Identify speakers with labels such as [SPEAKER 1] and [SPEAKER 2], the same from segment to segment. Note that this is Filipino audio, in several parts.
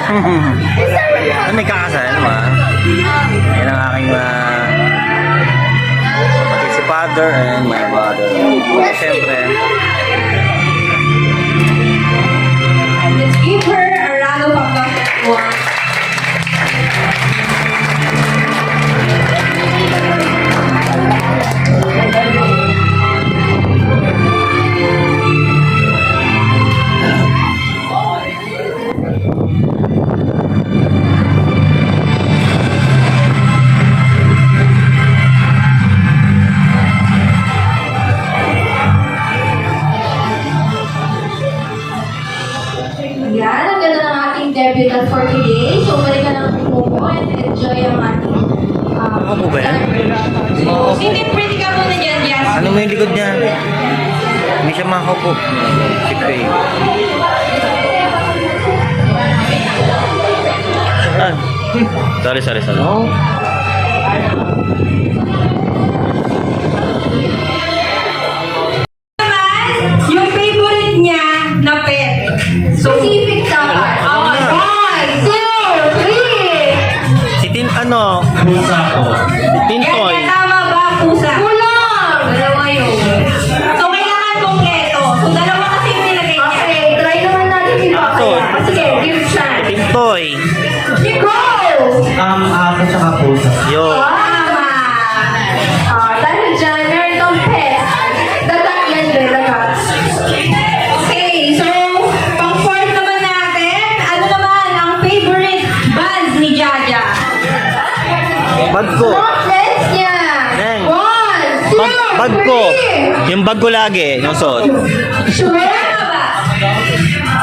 [SPEAKER 1] May kakasal naman. Yan ang aking kapatid si father and my mother. Siyempre.
[SPEAKER 2] Let's give her a round of applause, everyone. Yan, ang ganda ng ating debutant for today. So, balikan lang po and enjoy ang ating
[SPEAKER 1] Ano po ba yan?
[SPEAKER 2] Hindi, pretty ka muna dyan, Jazz.
[SPEAKER 1] Ano mo yung likod niya? Hindi siya makaupo. Si Faye. Ah. Sorry.
[SPEAKER 2] Yung favorite niya na pet. Specific dapat. Oh, 5, 2, 3.
[SPEAKER 1] Si Pusa ko. Tintoy.
[SPEAKER 2] Yan, tama ba, pusa? Kulang! Dalawa yun. So, kailangan kompleto. So, dalawa kasi yung nilagay niya. Okay, try naman natin si Papa.
[SPEAKER 1] Aso.
[SPEAKER 2] Sige, give chance.
[SPEAKER 1] Tintoy.
[SPEAKER 2] Go!
[SPEAKER 3] Ako tsaka pusa.
[SPEAKER 1] Yo.
[SPEAKER 2] Tama! Dahil dyan, meron kang pet. Dagat yan, dagat. Okay, so, pang-fourth naman natin. Ano naman ang favorite bands ni Jaja?
[SPEAKER 1] Bag ko.
[SPEAKER 2] Let's niya!
[SPEAKER 1] Neng.
[SPEAKER 2] 1, 2,
[SPEAKER 1] Bag ko. Yung bag ko lagi. Yung suot.
[SPEAKER 2] Sure ba?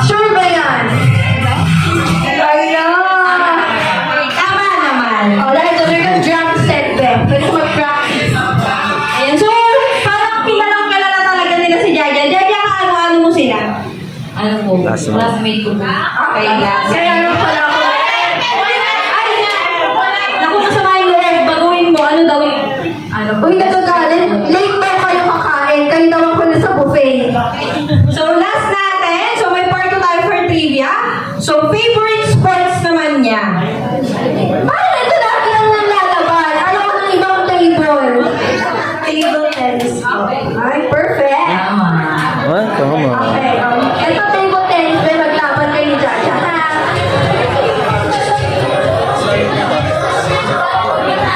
[SPEAKER 2] Sure ba yan? Ayun! Tama naman. Dahil ito yung drum set, Ben. Pwede ko mag-practice. Ayan, so, parang kilalang kalala talaga nila si Jaja. Jaja, ano mo sila? Ano po?
[SPEAKER 1] Classmate.
[SPEAKER 2] Classmate ko po. Okay, classmate. Kaya ano pala ako? Ay, naku, masama yung loob. Baguhin mo. Ano daw yung... Ano po? Uy, natagalit. Late daw kayo kakain. Kayo daw ako na sa buffet. So, last natin. So, may part 2 tayo for trivia. So, favorite sports naman niya. Paano ito lagi ang nalalaban? Ano ko ng ibang table? Table tennis. Ay, perfect.
[SPEAKER 1] Ay, tama.
[SPEAKER 2] Okay, ito table tennis. May maglaban kayo ni Jaja.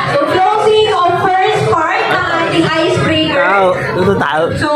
[SPEAKER 2] So, closing of first part ng ating icebreaker.
[SPEAKER 1] Tao.
[SPEAKER 2] So,